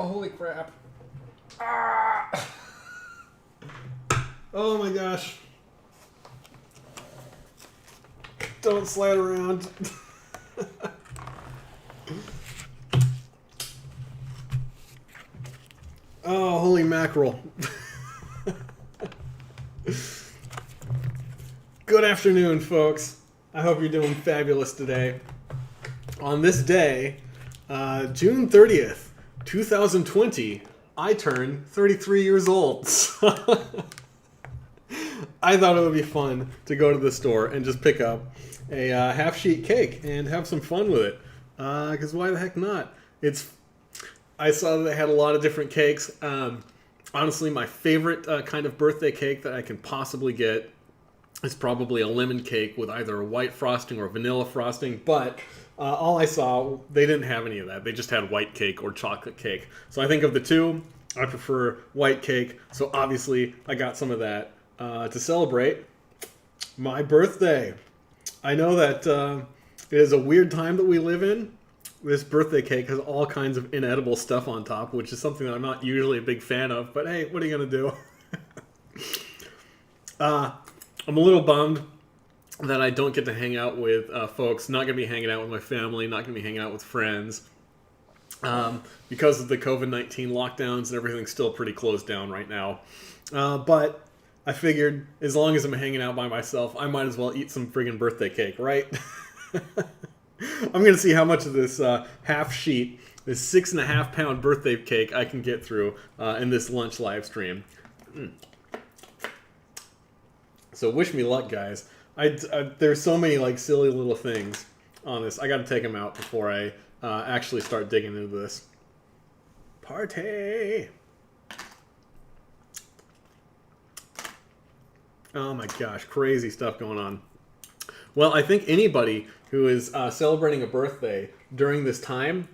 holy crap. Ah! Oh my gosh. Don't slide around. Oh, holy mackerel. Good afternoon, folks. I hope you're doing fabulous today. On this day, June 30th, 2020, I turn 33 years old. I thought it would be fun to go to the store and just pick up a half-sheet cake and have some fun with it. Because why the heck not? I saw that they had a lot of different cakes. Honestly, my favorite kind of birthday cake that I can possibly get is probably a lemon cake with either a white frosting or vanilla frosting. But all I saw, they didn't have any of that. They just had white cake or chocolate cake. So I think of the two, I prefer white cake. So obviously, I got some of that to celebrate my birthday. I know that it is a weird time that we live in. This birthday cake has all kinds of inedible stuff on top, which is something that I'm not usually a big fan of. But hey, what are you going to do? I'm a little bummed that I don't get to hang out with folks. Not going to be hanging out with my family. Not going to be hanging out with friends. Because of the COVID-19 lockdowns and everything's still pretty closed down right now. But I figured as long as I'm hanging out by myself, I might as well eat some friggin' birthday cake, right? I'm going to see how much of this half sheet, this 6.5 pound birthday cake I can get through in this lunch live stream. So wish me luck, guys. There's so many like silly little things on this. I got to take them out before I actually start digging into this. Party! Oh my gosh, crazy stuff going on. Well, I think anybody who is celebrating a birthday during this time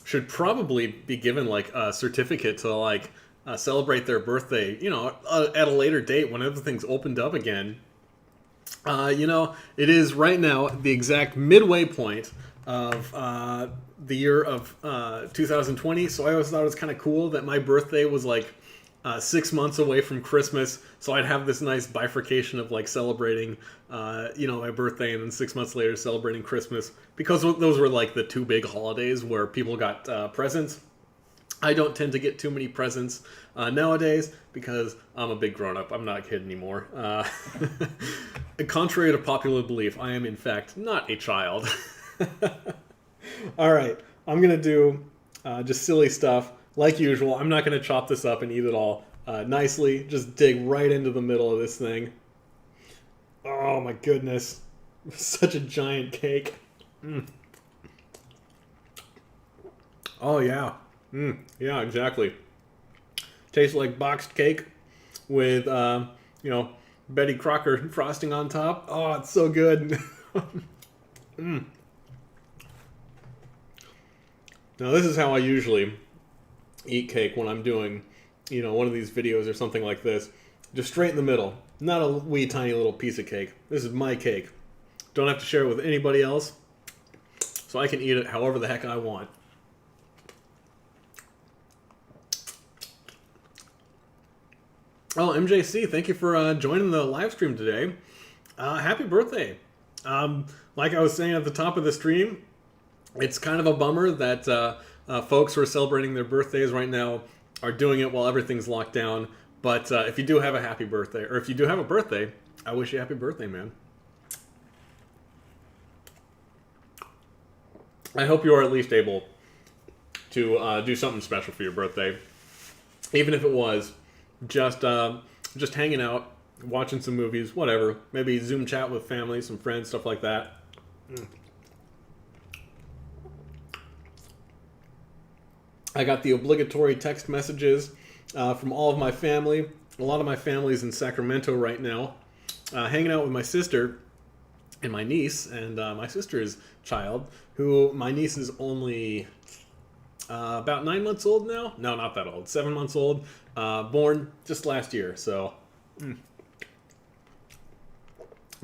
should probably be given like a certificate to like celebrate their birthday, you know, at a later date when everything's opened up again. It is right now the exact midway point of the year of 2020. So I always thought it was kind of cool that my birthday was like 6 months away from Christmas, so I'd have this nice bifurcation of like celebrating, my birthday, and then 6 months later celebrating Christmas, because those were like the two big holidays where people got presents. I don't tend to get too many presents nowadays because I'm a big grown-up. I'm not a kid anymore. Contrary to popular belief, I am in fact not a child. All right, I'm gonna do just silly stuff. Like usual, I'm not going to chop this up and eat it all nicely. Just dig right into the middle of this thing. Oh my goodness. Such a giant cake. Oh yeah. Yeah, exactly. Tastes like boxed cake with, Betty Crocker frosting on top. Oh, it's so good. Now this is how I usually eat cake when I'm doing, one of these videos or something like this. Just straight in the middle. Not a wee tiny little piece of cake. This is my cake. Don't have to share it with anybody else. So I can eat it however the heck I want. Oh, MJC, thank you for joining the live stream today. Happy birthday. Like I was saying at the top of the stream, it's kind of a bummer that folks who are celebrating their birthdays right now are doing it while everything's locked down. But if you do have a happy birthday, or if you do have a birthday, I wish you a happy birthday, man. I hope you are at least able to do something special for your birthday. Even if it was just hanging out, watching some movies, whatever. Maybe Zoom chat with family, some friends, stuff like that. I got the obligatory text messages from all of my family. A lot of my family's in Sacramento right now, hanging out with my sister and my niece, and my sister's child, who my niece is only about 9 months old now. No, not that old. 7 months old. Born just last year. So I'm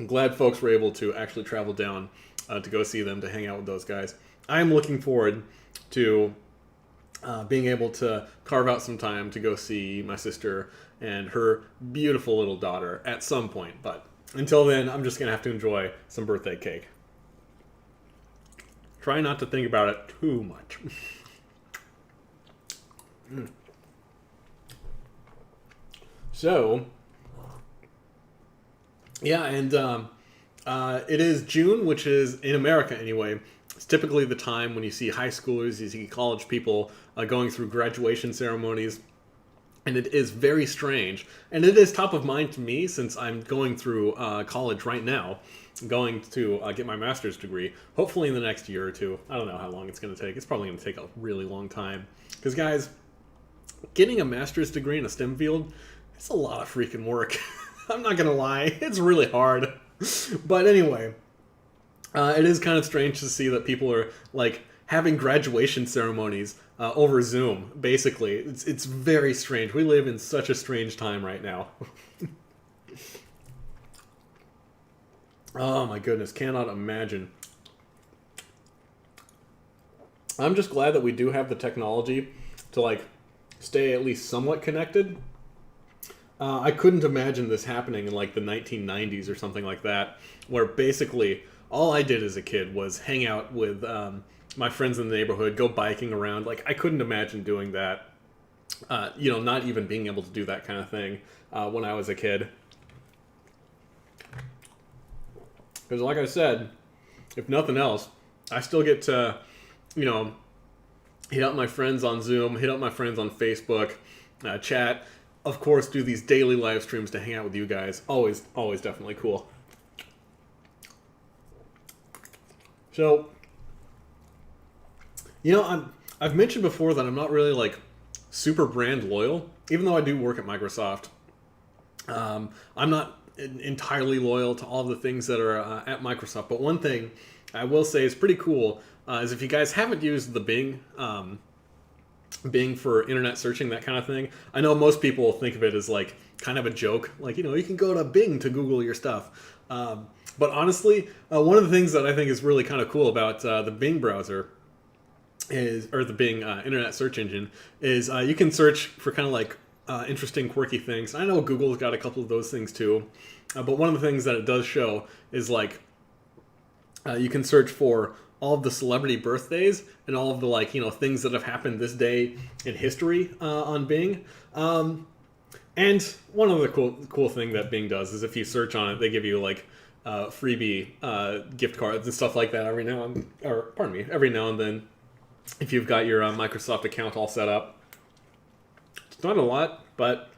glad folks were able to actually travel down to go see them, to hang out with those guys. I am looking forward to being able to carve out some time to go see my sister and her beautiful little daughter at some point. But until then, I'm just going to have to enjoy some birthday cake. Try not to think about it too much. So, yeah, and it is June, which is, in America anyway, it's typically the time when you see high schoolers, you see college people going through graduation ceremonies. And it is very strange. And it is top of mind to me since I'm going through college right now. I'm going to get my master's degree, hopefully in the next year or two. I don't know how long it's going to take. It's probably going to take a really long time. Because, guys, getting a master's degree in a STEM field, it's a lot of freaking work. I'm not going to lie. It's really hard. But anyway, it is kind of strange to see that people are, like, having graduation ceremonies over Zoom, basically. It's very strange. We live in such a strange time right now. Oh my goodness, cannot imagine. I'm just glad that we do have the technology to, like, stay at least somewhat connected. I couldn't imagine this happening in, like, the 1990s or something like that, where basically all I did as a kid was hang out with my friends in the neighborhood, go biking around. Like, I couldn't imagine doing that, not even being able to do that kind of thing when I was a kid. Because like I said, if nothing else, I still get to, hit up my friends on Zoom, hit up my friends on Facebook, chat. Of course, do these daily live streams to hang out with you guys. Always definitely cool. So, I've mentioned before that I'm not really, like, super brand loyal, even though I do work at Microsoft. I'm not entirely loyal to all the things that are at Microsoft, but one thing I will say is pretty cool is if you guys haven't used the Bing for internet searching, that kind of thing. I know most people think of it as, like, kind of a joke, like, you can go to Bing to Google your stuff. But honestly, one of the things that I think is really kind of cool about the Bing browser or the Bing internet search engine is you can search for kind of like interesting, quirky things. I know Google's got a couple of those things too, but one of the things that it does show is, like, you can search for all of the celebrity birthdays and all of the, like, things that have happened this day in history on Bing. And one other cool thing that Bing does is if you search on it, they give you, like, freebie gift cards and stuff like that every now and then, if you've got your Microsoft account all set up. It's not a lot, but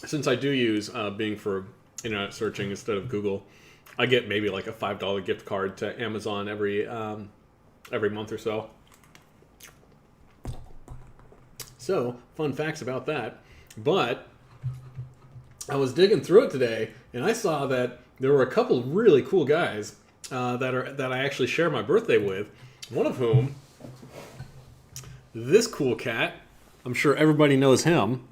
since I do use Bing for internet searching instead of Google, I get maybe like a $5 gift card to Amazon every month or so. So, fun facts about that. But I was digging through it today, and I saw that there were a couple of really cool guys that I actually share my birthday with. One of whom, this cool cat. I'm sure everybody knows him.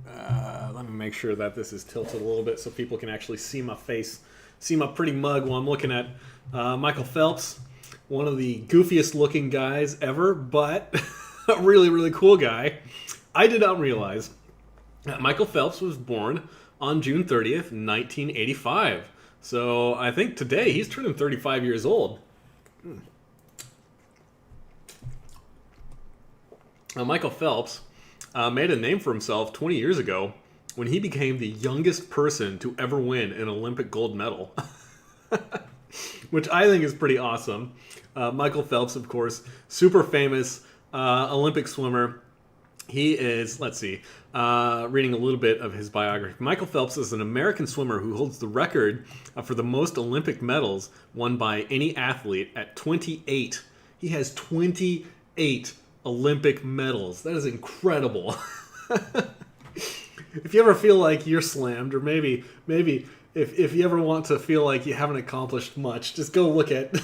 Let me make sure that this is tilted a little bit so people can actually see my face, see my pretty mug while I'm looking at Michael Phelps, one of the goofiest looking guys ever, but a really, really cool guy. I did not realize that Michael Phelps was born on June 30th, 1985. So I think today he's turning 35 years old. Michael Phelps made a name for himself 20 years ago when he became the youngest person to ever win an Olympic gold medal, which I think is pretty awesome. Michael Phelps, of course, super famous Olympic swimmer. He is, reading a little bit of his biography. Michael Phelps is an American swimmer who holds the record for the most Olympic medals won by any athlete at 28. He has 28 Olympic medals. That is incredible. If you ever feel like you're slammed, or maybe if you ever want to feel like you haven't accomplished much, just go look at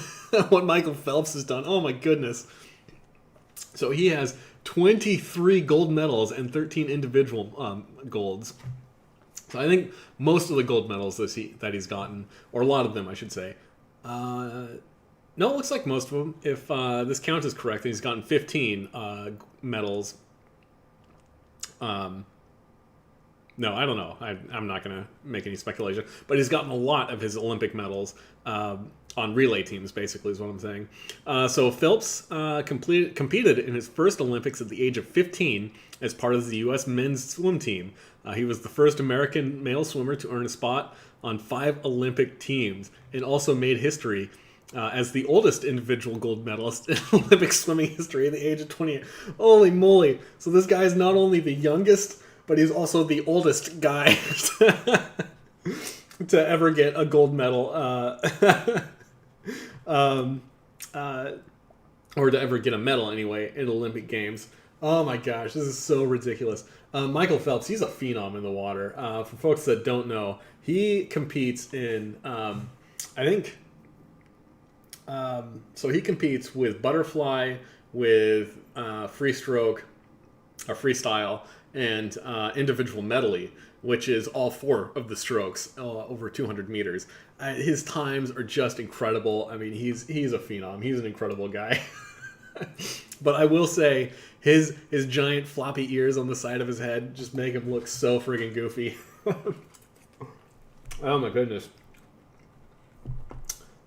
what Michael Phelps has done. Oh my goodness. So he has 23 gold medals and 13 individual golds. So I think most of the gold medals that he's gotten, or a lot of them I should say, No, it looks like most of them. If this count is correct, he's gotten 15 medals. Um, no, I don't know. I'm not going to make any speculation. But he's gotten a lot of his Olympic medals on relay teams, basically, is what I'm saying. So Phelps competed in his first Olympics at the age of 15 as part of the U.S. men's swim team. He was the first American male swimmer to earn a spot on 5 Olympic teams and also made history as the oldest individual gold medalist in Olympic swimming history at the age of 28. Holy moly. So this guy is not only the youngest, but he's also the oldest guy to ever get a gold medal, or to ever get a medal anyway in Olympic Games. Oh my gosh, this is so ridiculous. Michael Phelps, he's a phenom in the water. For folks that don't know, he competes in, I think, so he competes with butterfly, with free stroke, or freestyle, and individual medley, which is all 4 of the strokes over 200 meters. His times are just incredible. I mean, he's a phenom. He's an incredible guy. But I will say, his giant floppy ears on the side of his head just make him look so friggin' goofy. Oh my goodness.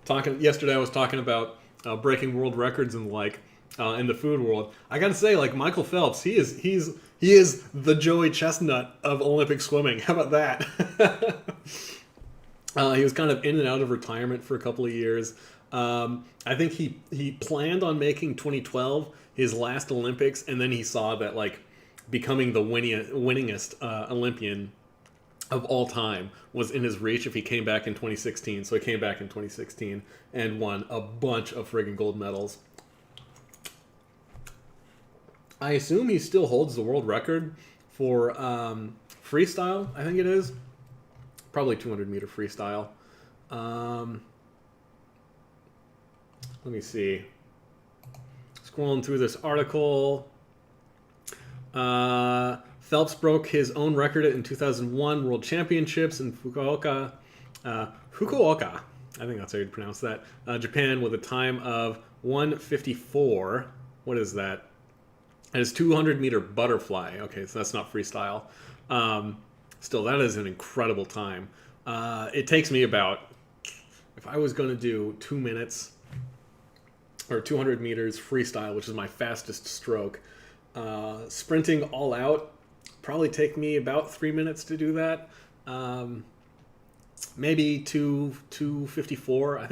Yesterday I was talking about breaking world records and in the food world. I gotta say, Michael Phelps, he is the Joey Chestnut of Olympic swimming. How about that? He was kind of in and out of retirement for a couple of years. I think he planned on making 2012 his last Olympics, and then he saw that becoming the winningest Olympian of all time was in his reach if he came back in 2016. So he came back in 2016 and won a bunch of friggin' gold medals. I assume he still holds the world record for freestyle, I think it is. Probably 200 meter freestyle. Let me see. Scrolling through this article. Phelps broke his own record in 2001 World Championships in Fukuoka. Fukuoka, I think that's how you'd pronounce that. Japan, with a time of 1:54. What is that? That is 200 meter butterfly. Okay, so that's not freestyle. Still, that is an incredible time. It takes me about, if I was going to do 2 minutes or 200 meters freestyle, which is my fastest stroke, sprinting all out probably take me about 3 minutes to do that. Maybe 2:54. I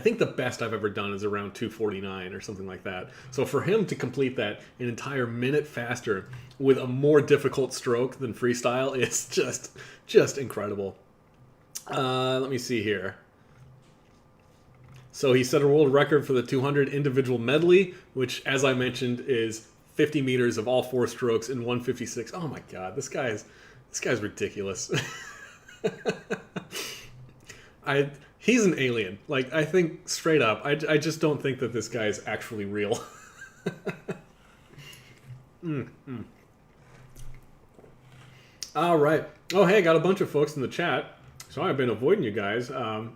think the best I've ever done is around 2:49 or something like that. So for him to complete that an entire minute faster with a more difficult stroke than freestyle, it's just incredible. Let me see here. So he set a world record for the 200 individual medley, which, as I mentioned, is 50 meters of all 4 strokes in 1:56. Oh my God, this guy's ridiculous. He's an alien. I think straight up, I just don't think that this guy is actually real. All right. Oh, hey, got a bunch of folks in the chat. So I've been avoiding you guys, or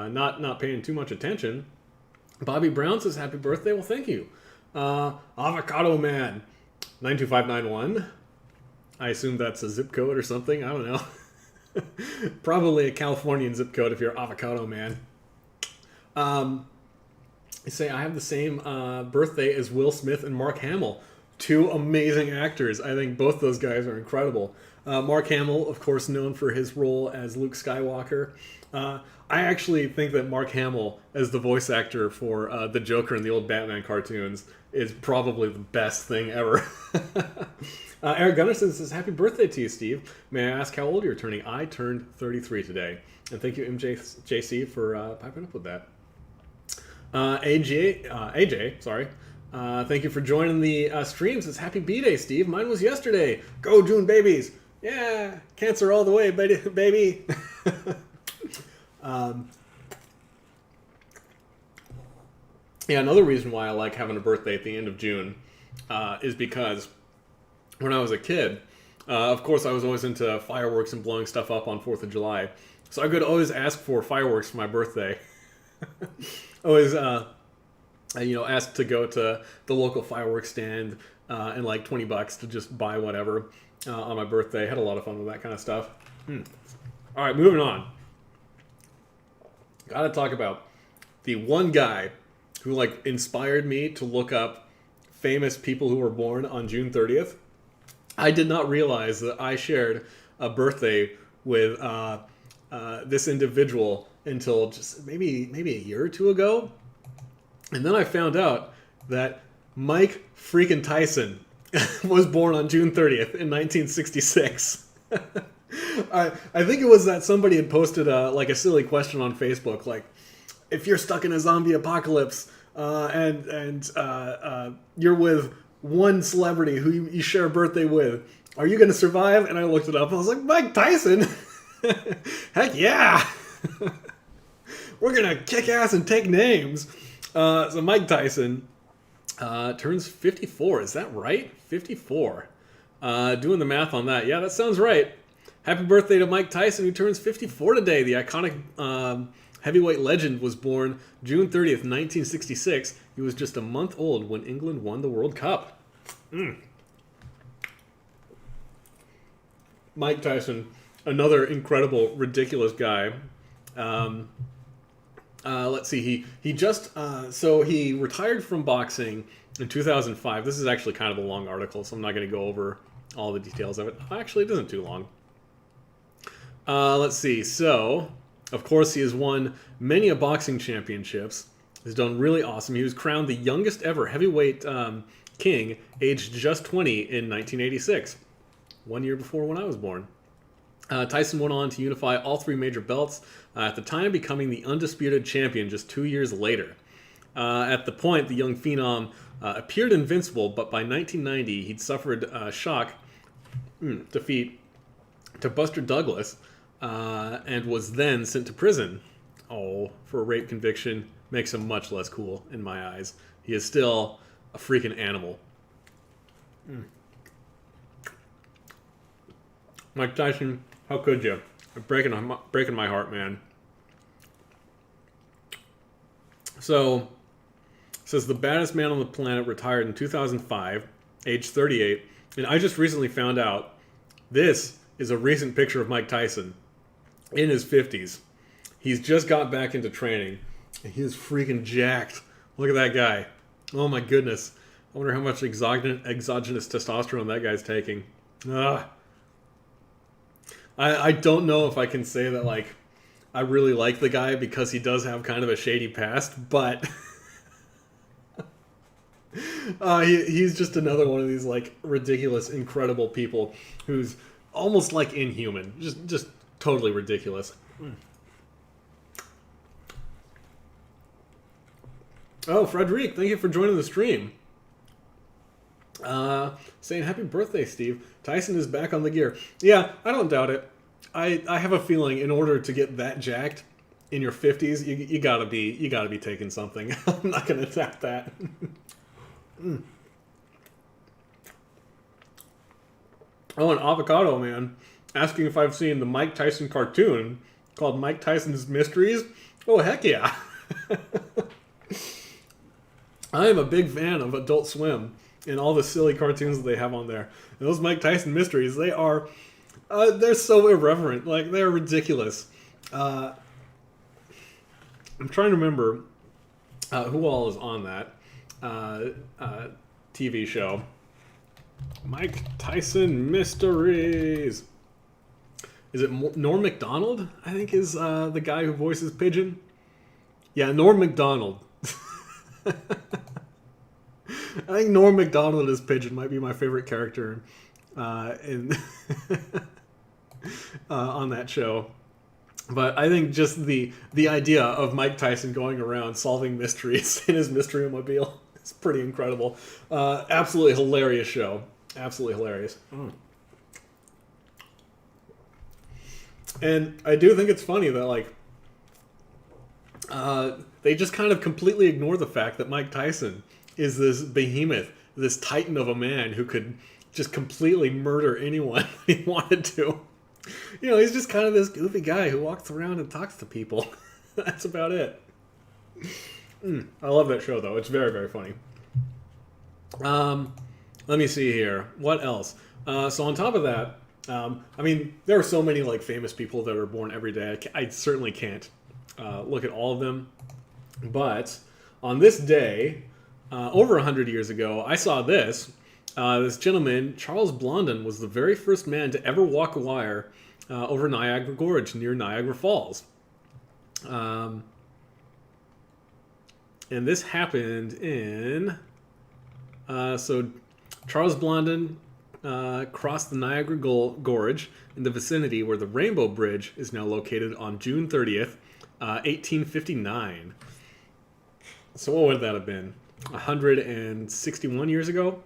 not paying too much attention. Bobby Brown says, happy birthday. Well, thank you. Avocado Man, 92591. I assume that's a zip code or something. I don't know. Probably a Californian zip code if you're Avocado Man. You say, I have the same birthday as Will Smith and Mark Hamill. 2 amazing actors. I think both those guys are incredible. Mark Hamill, of course, known for his role as Luke Skywalker. I actually think that Mark Hamill, as the voice actor for the Joker in the old Batman cartoons, is probably the best thing ever. Eric Gunnarsson says, happy birthday to you, Steve. May I ask how old you're turning? I turned 33 today. And thank you, MJC, for piping up with that. AJ, sorry. Thank you for joining the stream. Says, happy B-Day, Steve. Mine was yesterday. Go, June babies. Yeah, cancer all the way, baby. Yeah, another reason why I like having a birthday at the end of June is because when I was a kid, of course I was always into fireworks and blowing stuff up on 4th of July. So I could always ask for fireworks for my birthday. Always asked to go to the local fireworks stand and like $20 to just buy whatever on my birthday. Had a lot of fun with that kind of stuff. All right, moving on. Got to talk about the one guy who like inspired me to look up famous people who were born on June 30th. I did not realize that I shared a birthday with this individual until just maybe a year or two ago. And then I found out that Mike freaking Tyson was born on June 30th in 1966. I think it was that somebody had posted like a silly question on Facebook, like, if you're stuck in a zombie apocalypse and you're with one celebrity who you share a birthday with, are you going to survive? And I looked it up and I was like, Mike Tyson? Heck yeah! We're going to kick ass and take names. So Mike Tyson turns 54. Is that right? 54. Doing the math on that. Yeah, that sounds right. Happy birthday to Mike Tyson, who turns 54 today. The iconic heavyweight legend was born June 30th, 1966. He was just a month old when England won the World Cup. Mike Tyson, another incredible, ridiculous guy. Let's see. He just so he retired from boxing in 2005. This is actually kind of a long article, so I'm not going to go over all the details of it. Actually, it isn't too long. Let's see. So, of course, he has won many a boxing championships. He's done really awesome. He was crowned the youngest ever heavyweight king, aged just 20 in 1986, 1 year before when I was born. Tyson went on to unify all three major belts, at the time becoming the undisputed champion just 2 years later. At the point, the young phenom appeared invincible, but by 1990, he'd suffered shock defeat to Buster Douglas and was then sent to prison. Oh, for a rape conviction. Makes him much less cool in my eyes. He is still a freaking animal. Mike Tyson, how could you? Breaking my heart, man. So, says the baddest man on the planet retired in 2005, age 38. And I just recently found out this is a recent picture of Mike Tyson in his 50s. He's just got back into training. And he is freaking jacked. Look at that guy. Oh my goodness. I wonder how much exogenous testosterone that guy's taking. I don't know if I can say that, like, I really like the guy because he does have kind of a shady past, but he's just another one of these, like, ridiculous, incredible people who's almost, like, inhuman. Just totally ridiculous. Oh, Frederic, thank you for joining the stream. Saying happy birthday, Steve. Tyson is back on the gear. Yeah, I don't doubt it. I have a feeling in order to get that jacked in your 50s, you gotta be taking something. I'm not gonna doubt that. Oh, an avocado man asking if I've seen the Mike Tyson cartoon called Mike Tyson's Mysteries. Oh, heck yeah. I am a big fan of Adult Swim and all the silly cartoons that they have on there. And those Mike Tyson mysteries, they're so irreverent. Like, they're ridiculous. I'm trying to remember who all is on that TV show. Mike Tyson Mysteries. Is it Norm Macdonald, I think, is the guy who voices Pigeon? Yeah, Norm Macdonald. I think Norm Macdonald as Pigeon might be my favorite character in on that show. But I think just the idea of Mike Tyson going around solving mysteries in his mystery-mobile is pretty incredible. Absolutely hilarious show. Absolutely hilarious. And I do think it's funny that, like, they just kind of completely ignore the fact that Mike Tyson is this behemoth, this titan of a man who could just completely murder anyone he wanted to. You know, he's just kind of this goofy guy who walks around and talks to people. That's about it. I love that show, though. It's very, very funny. Let me see here. What else? So on top of that, I mean, there are so many like famous people that are born every day. I certainly can't look at all of them. But on this day, over 100 years ago, I saw this. This gentleman, Charles Blondin, was the very first man to ever walk a wire over Niagara Gorge near Niagara Falls. And this happened in... so Charles Blondin crossed the Niagara Gorge in the vicinity where the Rainbow Bridge is now located on June 30th, 1859. So what would that have been? 161 years ago?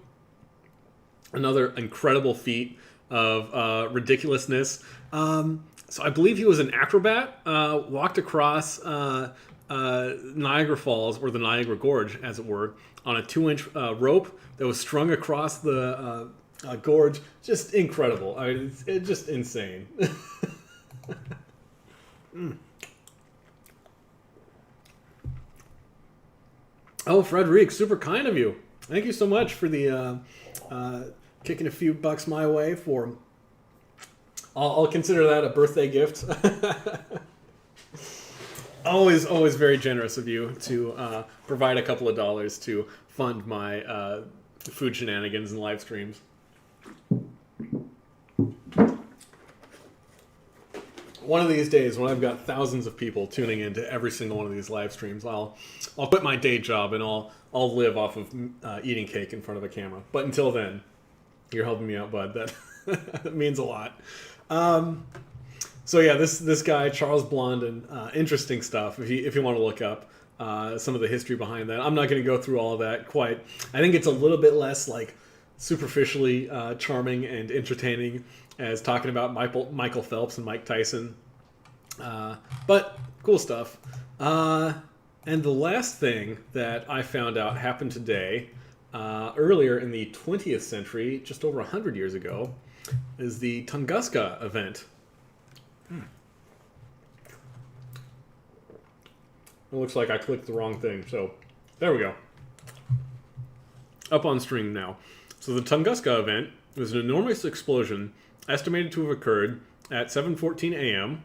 Another incredible feat of ridiculousness. So I believe he was an acrobat, walked across Niagara Falls, or the Niagara Gorge, as it were, on a 2-inch rope that was strung across the gorge. Just incredible. I mean, it's just insane. Oh, Frederic, super kind of you. Thank you so much for the kicking a few bucks my way for... I'll consider that a birthday gift. Always very generous of you to provide a couple of dollars to fund my food shenanigans and live streams. One of these days, when I've got thousands of people tuning into every single one of these live streams, I'll quit my day job and I'll live off of eating cake in front of a camera. But until then, you're helping me out, bud. That means a lot. So yeah, this guy Charles Blondin, interesting stuff. If you want to look up some of the history behind that, I'm not going to go through all of that quite. I think it's a little bit less like superficially charming and entertaining as talking about Michael Phelps and Mike Tyson. But cool stuff. And the last thing that I found out happened today, earlier in the 20th century, just over 100 years ago, is the Tunguska event. It looks like I clicked the wrong thing, so there we go. Up on stream now. So the Tunguska event was an enormous explosion estimated to have occurred at 7:14 a.m.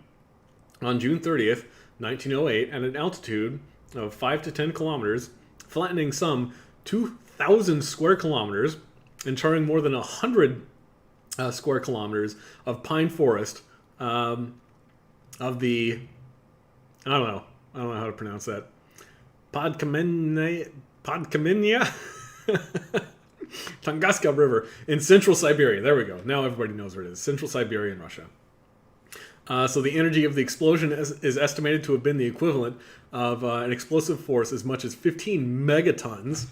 on June 30th, 1908, at an altitude of 5 to 10 kilometers, flattening some 2,000 square kilometers and charring more than 100 square kilometers of pine forest of the... I don't know how to pronounce that. Podkamenia Tunguska River in central Siberia. There we go. Now everybody knows where it is. Central Siberia in Russia. So the energy of the explosion is estimated to have been the equivalent of an explosive force as much as 15 megatons,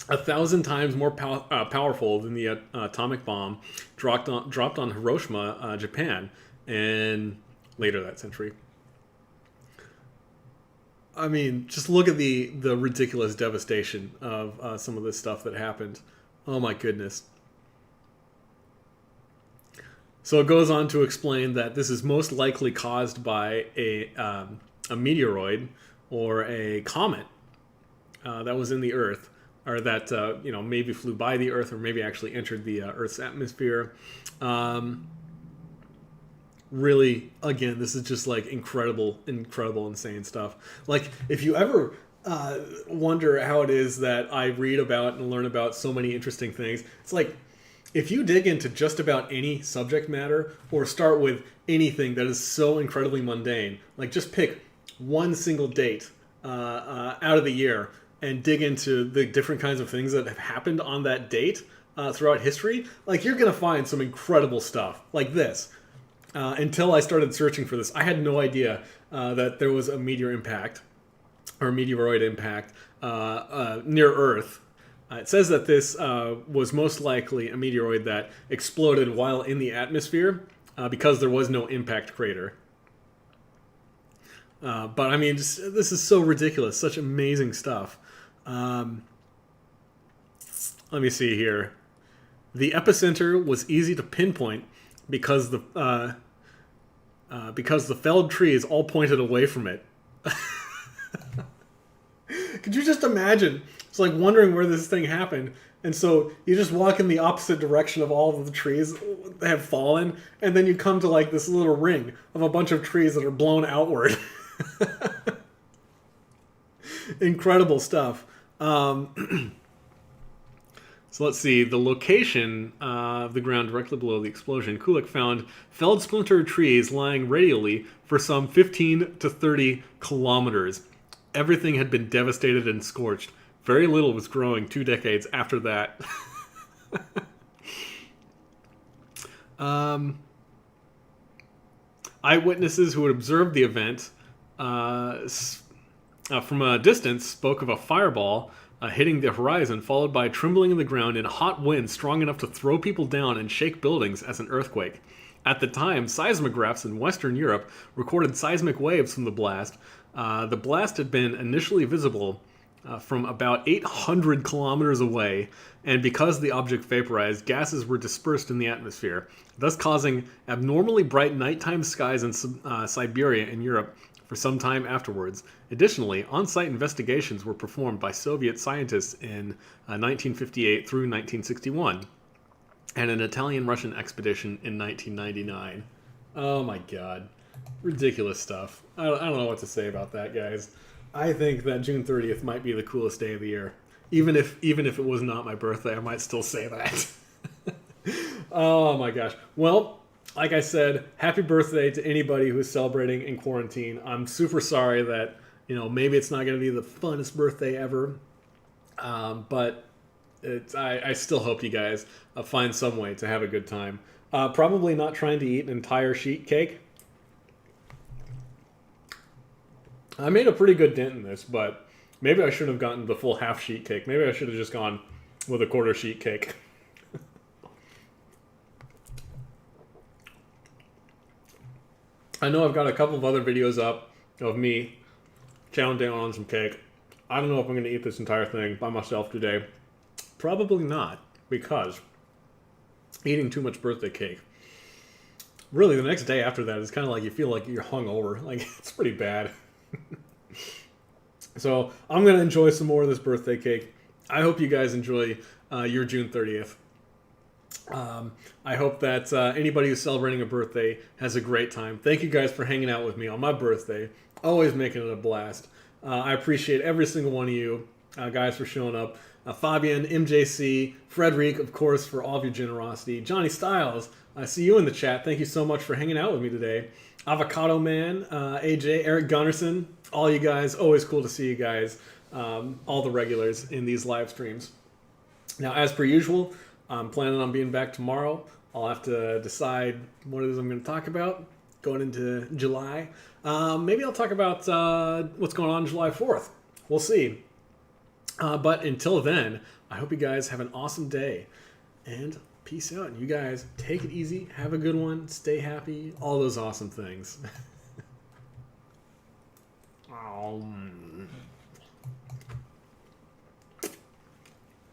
1,000 times more powerful than the atomic bomb dropped on Hiroshima, Japan, in later that century. I mean, just look at the ridiculous devastation of some of this stuff that happened. Oh my goodness. So it goes on to explain that this is most likely caused by a meteoroid or a comet that was in the Earth, or that maybe flew by the Earth, or maybe actually entered the Earth's atmosphere. Really, again, this is just like incredible, insane stuff. Like, if you ever wonder how it is that I read about and learn about so many interesting things, it's like, if you dig into just about any subject matter, or start with anything that is so incredibly mundane, like just pick one single date out of the year and dig into the different kinds of things that have happened on that date throughout history, like, you're going to find some incredible stuff like this. Until I started searching for this, I had no idea that there was a meteor impact, or meteoroid impact, near Earth. It says that this was most likely a meteoroid that exploded while in the atmosphere because there was no impact crater. But I mean, this is so ridiculous, such amazing stuff. Let me see here. The epicenter was easy to pinpoint because the felled trees all pointed away from it. Could you just imagine? It's like wondering where this thing happened. And so you just walk in the opposite direction of all of the trees that have fallen, and then you come to like this little ring of a bunch of trees that are blown outward. Incredible stuff. So let's see, the location of the ground directly below the explosion. Kulik found felled splintered trees lying radially for some 15 to 30 kilometers. Everything had been devastated and scorched. Very little was growing 2 decades after that. Eyewitnesses who had observed the event from a distance spoke of a fireball hitting the horizon, followed by trembling in the ground in a hot wind strong enough to throw people down and shake buildings as an earthquake. At the time, seismographs in Western Europe recorded seismic waves from the blast. The blast had been initially visible from about 800 kilometers away, and because the object vaporized, gases were dispersed in the atmosphere, thus causing abnormally bright nighttime skies in Siberia and Europe for some time afterwards. Additionally, on-site investigations were performed by Soviet scientists in 1958 through 1961, and an Italian-Russian expedition in 1999. Oh my god. Ridiculous stuff. I don't know what to say about that, guys. I think that June 30th might be the coolest day of the year. Even if it was not my birthday, I might still say that. Oh my gosh. Well, like I said, happy birthday to anybody who's celebrating in quarantine. I'm super sorry that, maybe it's not going to be the funnest birthday ever. But I still hope you guys find some way to have a good time. Probably not trying to eat an entire sheet cake. I made a pretty good dent in this, but maybe I shouldn't have gotten the full half sheet cake. Maybe I should have just gone with a quarter sheet cake. I know I've got a couple of other videos up of me chowing down on some cake. I don't know if I'm going to eat this entire thing by myself today. Probably not, because eating too much birthday cake, really the next day after that is kind of like you feel like you're hungover. Like, it's pretty bad. So I'm going to enjoy some more of this birthday cake. I hope you guys enjoy your June 30th. I hope that anybody who's celebrating a birthday has a great time. Thank you guys for hanging out with me on my birthday. Always making it a blast. I appreciate every single one of you guys for showing up. Fabian, MJC, Frederic, of course, for all of your generosity. Johnny Styles, I see you in the chat. Thank you so much for hanging out with me today. Avocado Man, AJ, Eric Gunnarsson, all you guys. Always cool to see you guys. All the regulars in these live streams. Now, as per usual, I'm planning on being back tomorrow. I'll have to decide what it is I'm going to talk about going into July. Maybe I'll talk about what's going on July 4th. We'll see. But until then, I hope you guys have an awesome day. And peace out. You guys take it easy. Have a good one. Stay happy. All those awesome things.